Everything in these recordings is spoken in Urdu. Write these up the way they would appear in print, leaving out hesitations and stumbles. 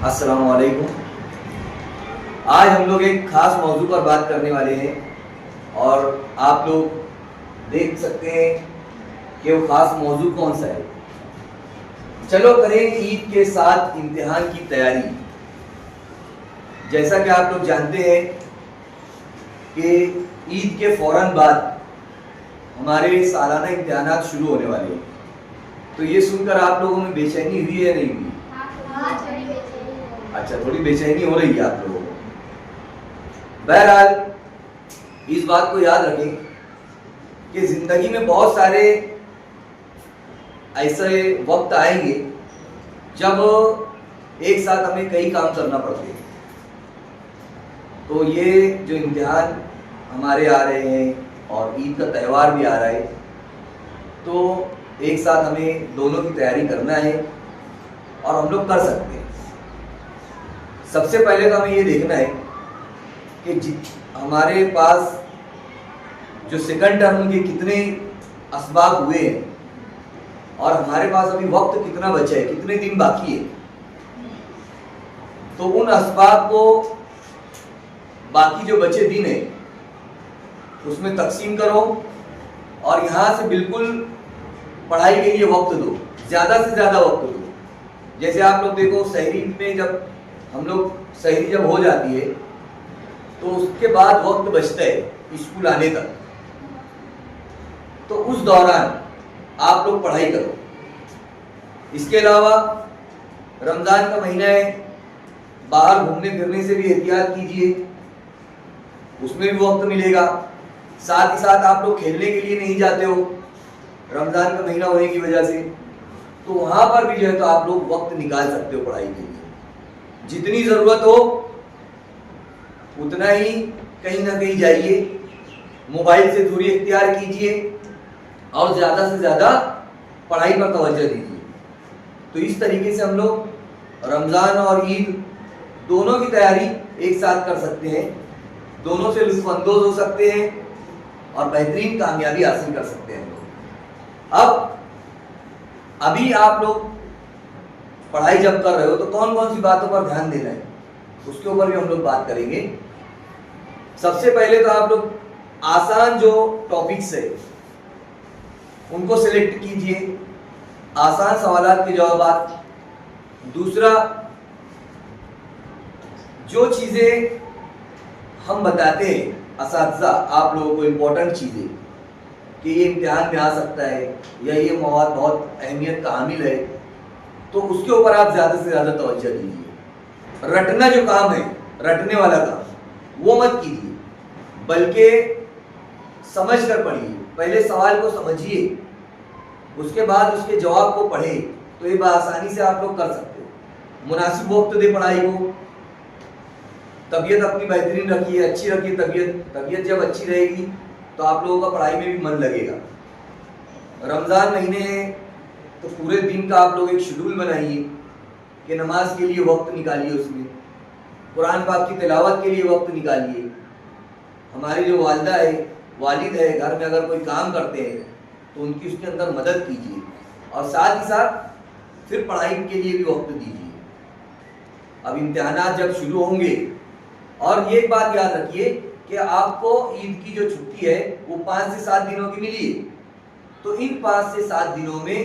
السلام علیکم۔ آج ہم لوگ ایک خاص موضوع پر بات کرنے والے ہیں اور آپ لوگ دیکھ سکتے ہیں کہ وہ خاص موضوع کون سا ہے۔ چلو کریں عید کے ساتھ امتحان کی تیاری۔ جیسا کہ آپ لوگ جانتے ہیں کہ عید کے فوراً بعد ہمارے سالانہ امتحانات شروع ہونے والے ہیں، تو یہ سن کر آپ لوگوں میں بے چینی ہوئی ہے نہیں ہوئی؟ اچھا، تھوڑی بے چینی ہو رہی ہے آپ لوگوں کو۔ بہرحال اس بات کو یاد رکھیں کہ زندگی میں بہت سارے ایسے وقت آئیں گے جب ایک ساتھ ہمیں کئی کام کرنا پڑتے ہیں، تو یہ جو امتحان ہمارے آ رہے ہیں اور عید کا تہوار بھی آ رہا ہے، تو ایک ساتھ ہمیں دونوں کی تیاری کرنا ہے اور ہم لوگ کر سکتے ہیں۔ سب سے پہلے تو ہمیں یہ دیکھنا ہے کہ ہمارے پاس جو سیکنڈ ٹرم کے کتنے اسباق ہوئے ہیں اور ہمارے پاس ابھی وقت کتنا بچا ہے، کتنے دن باقی ہے۔ تو ان اسباق کو باقی جو بچے دن ہیں اس میں تقسیم کرو اور یہاں سے بالکل پڑھائی کے لیے وقت دو، زیادہ سے زیادہ وقت دو۔ جیسے آپ لوگ دیکھو، سحری میں جب ہم لوگ سحری جب ہو جاتی ہے تو اس کے بعد وقت بچتا ہے اسکول آنے تک، تو اس دوران آپ لوگ پڑھائی کرو۔ اس کے علاوہ رمضان کا مہینہ ہے، باہر گھومنے پھرنے سے بھی احتیاط کیجیے، اس میں بھی وقت ملے گا۔ ساتھ ہی ساتھ آپ لوگ کھیلنے کے لیے نہیں جاتے ہو رمضان کا مہینہ ہونے کی وجہ سے، تو وہاں پر بھی جو ہے تو آپ لوگ وقت نکال سکتے ہو پڑھائی کے لیے۔ جتنی ضرورت ہو اتنا ہی کہیں نہ کہیں جائیے، موبائل سے دوری اختیار کیجیے اور زیادہ سے زیادہ پڑھائی پر توجہ دیجیے۔ تو اس طریقے سے ہم لوگ رمضان اور عید دونوں کی تیاری ایک ساتھ کر سکتے ہیں، دونوں سے لطف اندوز ہو سکتے ہیں اور بہترین کامیابی حاصل کر سکتے ہیں ہم لوگ۔ ابھی آپ لوگ پڑھائی جب کر رہے ہو تو کون کون سی باتوں پر دھیان دینا ہے، اس کے اوپر بھی ہم لوگ بات کریں گے۔ سب سے پہلے تو آپ لوگ آسان جو ٹاپکس ہے ان کو سلیکٹ کیجئے، آسان سوالات کے جوابات۔ دوسرا، جو چیزیں ہم بتاتے ہیں اساتذہ آپ لوگوں کو، امپورٹنٹ چیزیں کہ یہ امتحان میں آ سکتا ہے یا یہ مواد بہت اہمیت کا حامل ہے، تو اس کے اوپر آپ زیادہ سے زیادہ توجہ دیجیے۔ رٹنا جو کام ہے، رٹنے والا کام، وہ مت کیجیے، بلکہ سمجھ کر پڑھیے۔ پہلے سوال کو سمجھیے، اس کے بعد اس کے جواب کو پڑھیں، تو یہ بآسانی سے آپ لوگ کر سکتے ہو۔ مناسب وقت دے پڑھائی کو، طبیعت اپنی بہترین رکھیے، اچھی رکھیے طبیعت جب اچھی رہے گی تو آپ لوگوں کا پڑھائی میں بھی من لگے گا۔ رمضان مہینے ہے تو پورے دن کا آپ لوگ ایک شیڈول بنائیے کہ نماز کے لیے وقت نکالیے، اس میں قرآن پاک کی تلاوت کے لیے وقت نکالیے۔ ہماری جو والدہ ہے، والد ہے، گھر میں اگر کوئی کام کرتے ہیں تو ان کی اس کے اندر مدد کیجیے اور ساتھ ہی ساتھ پھر پڑھائی کے لیے بھی وقت دیجیے۔ اب امتحانات جب شروع ہوں گے، اور یہ ایک بات یاد رکھیے کہ آپ کو عید کی جو چھٹی ہے وہ 5 سے 7 دنوں کی ملی ہے، تو ان 5 سے 7 دنوں میں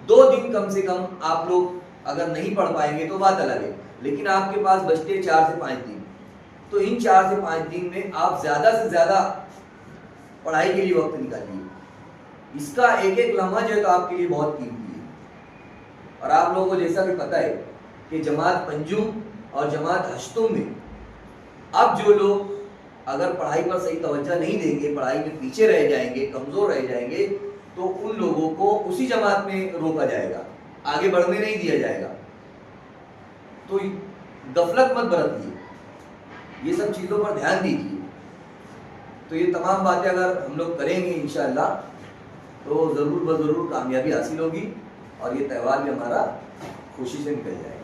2 دن کم سے کم آپ لوگ اگر نہیں پڑھ پائیں گے تو بات الگ ہے، لیکن آپ کے پاس بچتے 4 سے 5 دن، تو ان 4 سے 5 دن میں آپ زیادہ سے زیادہ پڑھائی کے لیے وقت نکالیے۔ اس کا ایک ایک لمحہ جو ہے تو آپ کے لیے بہت قیمتی ہے۔ اور آپ لوگوں کو جیسا کہ پتہ ہے کہ جماعت پنجم اور جماعت ہشتم میں اب جو لوگ اگر پڑھائی پر صحیح توجہ نہیں دیں گے، پڑھائی میں پیچھے رہ جائیں گے، کمزور رہ جائیں گے، تو ان لوگوں کو اسی جماعت میں روکا جائے گا، آگے بڑھنے نہیں دیا جائے گا۔ تو غفلت مت برتیے، یہ سب چیزوں پر دھیان دیجیے۔ تو یہ تمام باتیں اگر ہم لوگ کریں گے انشاءاللہ تو ضرور بضرور کامیابی حاصل ہوگی اور یہ تہوار بھی ہمارا خوشی سے نکل جائے گا۔